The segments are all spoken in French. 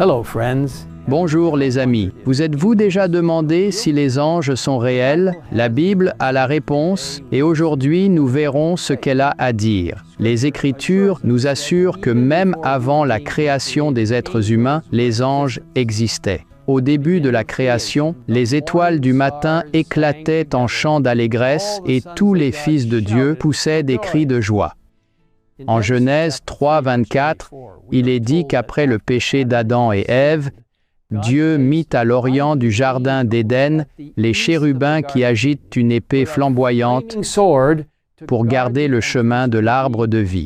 Hello, friends. Bonjour les amis. Vous êtes-vous déjà demandé si les anges sont réels? La Bible a la réponse et aujourd'hui nous verrons ce qu'elle a à dire. Les Écritures nous assurent que même avant la création des êtres humains, les anges existaient. Au début de la création, les étoiles du matin éclataient en chants d'allégresse et tous les fils de Dieu poussaient des cris de joie. En Genèse 3, 24, il est dit qu'après le péché d'Adam et Ève, Dieu mit à l'orient du jardin d'Éden les chérubins qui agitent une épée flamboyante pour garder le chemin de l'arbre de vie.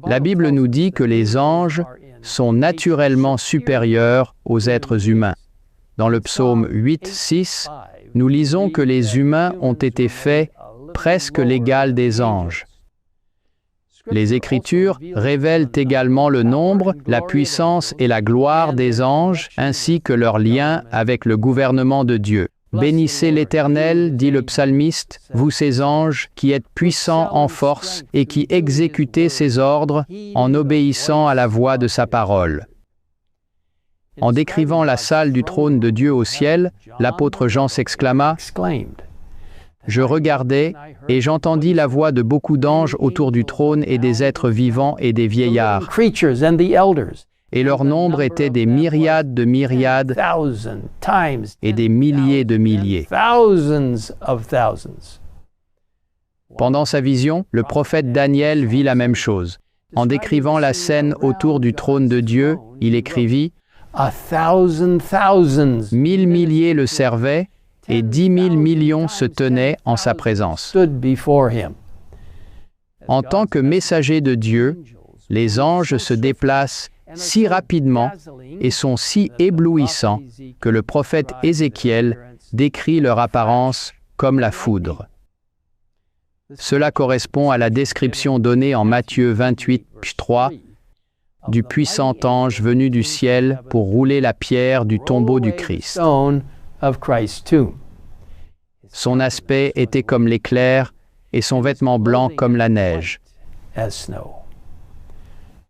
La Bible nous dit que les anges sont naturellement supérieurs aux êtres humains. Dans le psaume 8, 6, nous lisons que les humains ont été faits presque l'égal des anges. Les Écritures révèlent également le nombre, la puissance et la gloire des anges, ainsi que leur lien avec le gouvernement de Dieu. Bénissez l'Éternel, dit le psalmiste, vous ces anges, qui êtes puissants en force et qui exécutez ses ordres en obéissant à la voix de sa parole. En décrivant la salle du trône de Dieu au ciel, l'apôtre Jean s'exclama, « Je regardais, et j'entendis la voix de beaucoup d'anges autour du trône et des êtres vivants et des vieillards. Et leur nombre était des myriades de myriades et des milliers de milliers. » Pendant sa vision, le prophète Daniel vit la même chose. En décrivant la scène autour du trône de Dieu, il écrivit « 1000 milliers le servaient, et 10 000 millions se tenaient en sa présence. » En tant que messagers de Dieu, les anges se déplacent si rapidement et sont si éblouissants que le prophète Ézéchiel décrit leur apparence comme la foudre. Cela correspond à la description donnée en Matthieu 28, 3, du puissant ange venu du ciel pour rouler la pierre du tombeau du Christ. Son aspect était comme l'éclair et son vêtement blanc comme la neige.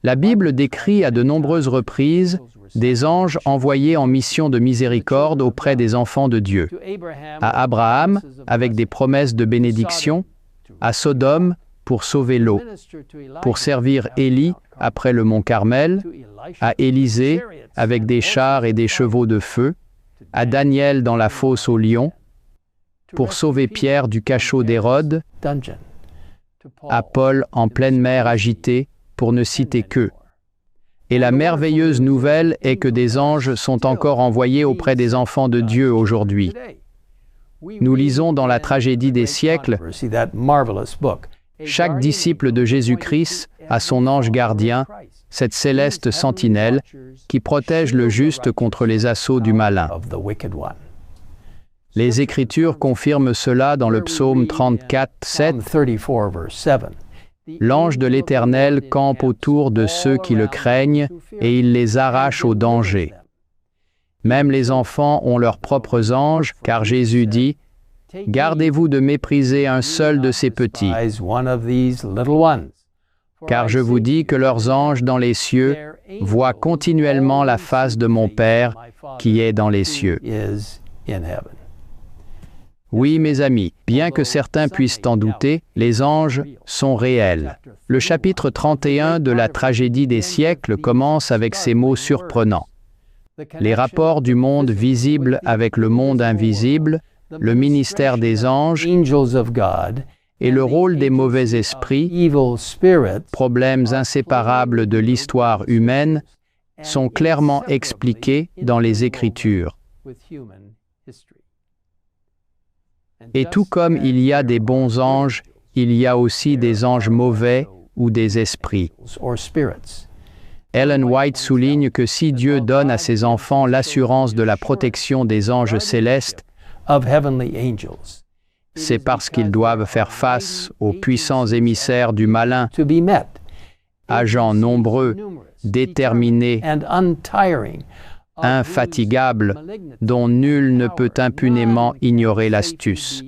La Bible décrit à de nombreuses reprises des anges envoyés en mission de miséricorde auprès des enfants de Dieu. À Abraham, avec des promesses de bénédiction, à Sodome, pour sauver Lot, pour servir Élie après le mont Carmel, à Élisée, avec des chars et des chevaux de feu, à Daniel dans la fosse aux lions, pour sauver Pierre du cachot d'Hérode, à Paul en pleine mer agitée, pour ne citer qu'eux. Et la merveilleuse nouvelle est que des anges sont encore envoyés auprès des enfants de Dieu aujourd'hui. Nous lisons dans la tragédie des siècles, chaque disciple de Jésus-Christ a son ange gardien, cette céleste sentinelle qui protège le juste contre les assauts du malin. Les Écritures confirment cela dans le psaume 34, 7. L'ange de l'Éternel campe autour de ceux qui le craignent et il les arrache au danger. Même les enfants ont leurs propres anges, car Jésus dit, « Gardez-vous de mépriser un seul de ces petits. Car je vous dis que leurs anges dans les cieux voient continuellement la face de mon Père qui est dans les cieux. » Oui, mes amis, bien que certains puissent en douter, les anges sont réels. Le chapitre 31 de la tragédie des siècles commence avec ces mots surprenants. Les rapports du monde visible avec le monde invisible, le ministère des anges et le rôle des mauvais esprits, problèmes inséparables de l'histoire humaine, sont clairement expliqués dans les Écritures. Et tout comme il y a des bons anges, il y a aussi des anges mauvais ou des esprits. Ellen White souligne que si Dieu donne à ses enfants l'assurance de la protection des anges célestes, c'est parce qu'ils doivent faire face aux puissants émissaires du malin, agents nombreux, déterminés, infatigable, dont nul ne peut impunément ignorer l'astuce.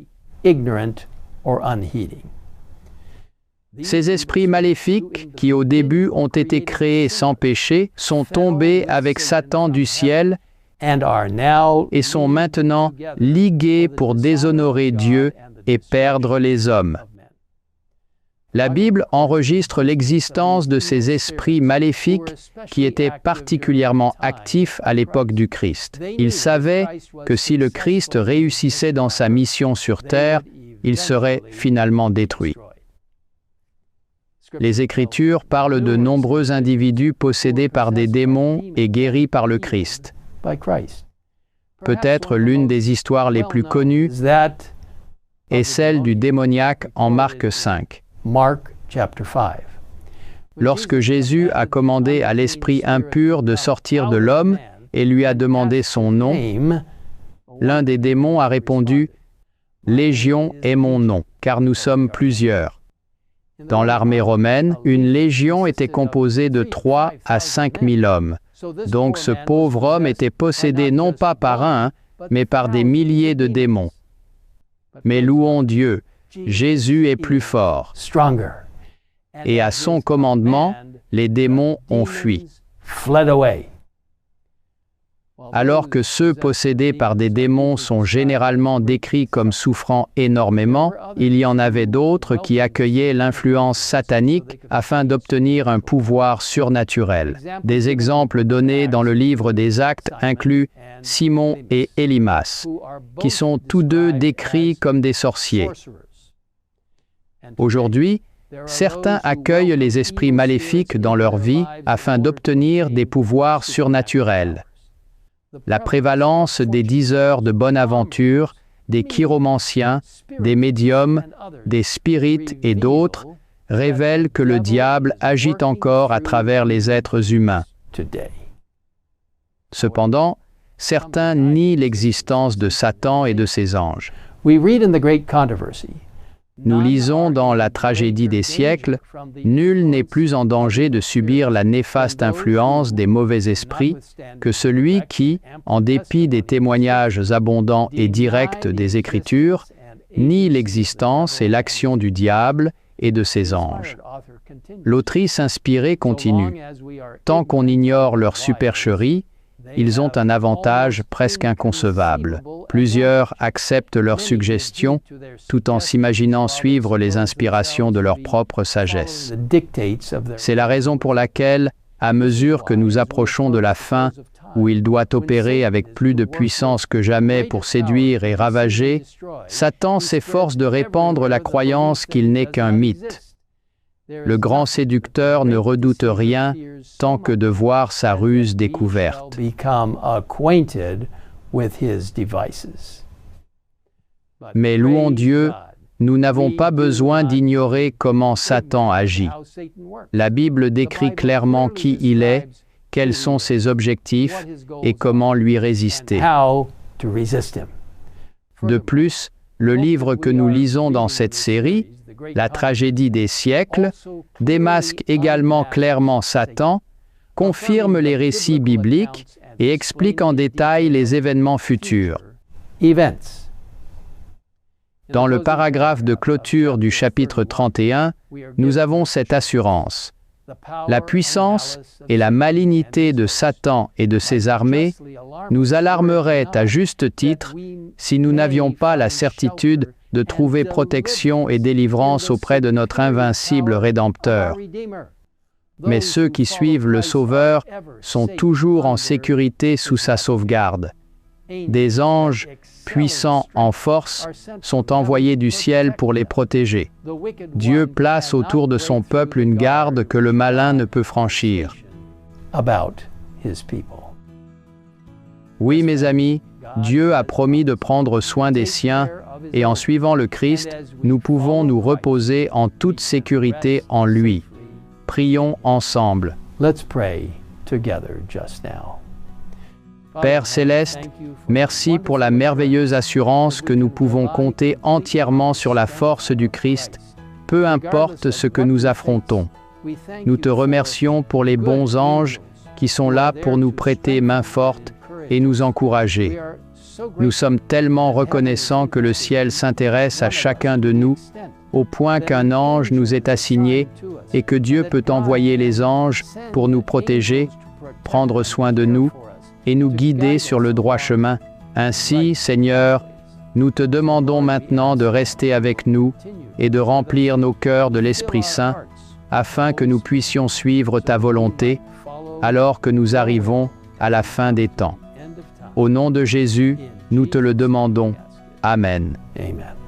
Ces esprits maléfiques, qui au début ont été créés sans péché, sont tombés avec Satan du ciel et sont maintenant ligués pour déshonorer Dieu et perdre les hommes. La Bible enregistre l'existence de ces esprits maléfiques qui étaient particulièrement actifs à l'époque du Christ. Ils savaient que si le Christ réussissait dans sa mission sur terre, il serait finalement détruit. Les Écritures parlent de nombreux individus possédés par des démons et guéris par le Christ. Peut-être l'une des histoires les plus connues est celle du démoniaque en Marc 5. Lorsque Jésus a commandé à l'esprit impur de sortir de l'homme et lui a demandé son nom, l'un des démons a répondu « Légion est mon nom, car nous sommes plusieurs ». Dans l'armée romaine, une légion était composée de 3 à 5 000 hommes. Donc ce pauvre homme était possédé non pas par un, mais par des milliers de démons. Mais louons Dieu, Jésus est plus fort. Et à son commandement, les démons ont fui. Alors que ceux possédés par des démons sont généralement décrits comme souffrant énormément, il y en avait d'autres qui accueillaient l'influence satanique afin d'obtenir un pouvoir surnaturel. Des exemples donnés dans le livre des Actes incluent Simon et Élymas, qui sont tous deux décrits comme des sorciers. Aujourd'hui, certains accueillent les esprits maléfiques dans leur vie afin d'obtenir des pouvoirs surnaturels. La prévalence des diseurs de bonne aventure, des chiromanciens, des médiums, des spirites et d'autres révèle que le diable agit encore à travers les êtres humains. Cependant, certains nient l'existence de Satan et de ses anges. Nous lisons dans la tragédie des siècles, « Nul n'est plus en danger de subir la néfaste influence des mauvais esprits que celui qui, en dépit des témoignages abondants et directs des Écritures, nie l'existence et l'action du diable et de ses anges. » L'autrice inspirée continue, « Tant qu'on ignore leur supercherie, ils ont un avantage presque inconcevable. Plusieurs acceptent leurs suggestions tout en s'imaginant suivre les inspirations de leur propre sagesse. C'est la raison pour laquelle, à mesure que nous approchons de la fin, où il doit opérer avec plus de puissance que jamais pour séduire et ravager, Satan s'efforce de répandre la croyance qu'il n'est qu'un mythe. Le grand séducteur ne redoute rien tant que de voir sa ruse découverte. Mais louons Dieu, nous n'avons pas besoin d'ignorer comment Satan agit. La Bible décrit clairement qui il est, quels sont ses objectifs et comment lui résister. De plus, le livre que nous lisons dans cette série, La tragédie des siècles, démasque également clairement Satan, confirme les récits bibliques et explique en détail les événements futurs. Dans le paragraphe de clôture du chapitre 31, nous avons cette assurance. La puissance et la malignité de Satan et de ses armées nous alarmeraient à juste titre si nous n'avions pas la certitude de trouver protection et délivrance auprès de notre invincible Rédempteur. Mais ceux qui suivent le Sauveur sont toujours en sécurité sous sa sauvegarde. Des anges, puissants en force, sont envoyés du ciel pour les protéger. Dieu place autour de son peuple une garde que le malin ne peut franchir. Oui, mes amis, Dieu a promis de prendre soin des siens, et en suivant le Christ, nous pouvons nous reposer en toute sécurité en lui. Prions ensemble. Père céleste, merci pour la merveilleuse assurance que nous pouvons compter entièrement sur la force du Christ, peu importe ce que nous affrontons. Nous te remercions pour les bons anges qui sont là pour nous prêter main forte et nous encourager. Nous sommes tellement reconnaissants que le ciel s'intéresse à chacun de nous au point qu'un ange nous est assigné et que Dieu peut envoyer les anges pour nous protéger, prendre soin de nous et nous guider sur le droit chemin. Ainsi, Seigneur, nous te demandons maintenant de rester avec nous et de remplir nos cœurs de l'Esprit Saint, afin que nous puissions suivre ta volonté, alors que nous arrivons à la fin des temps. Au nom de Jésus, nous te le demandons. Amen. Amen.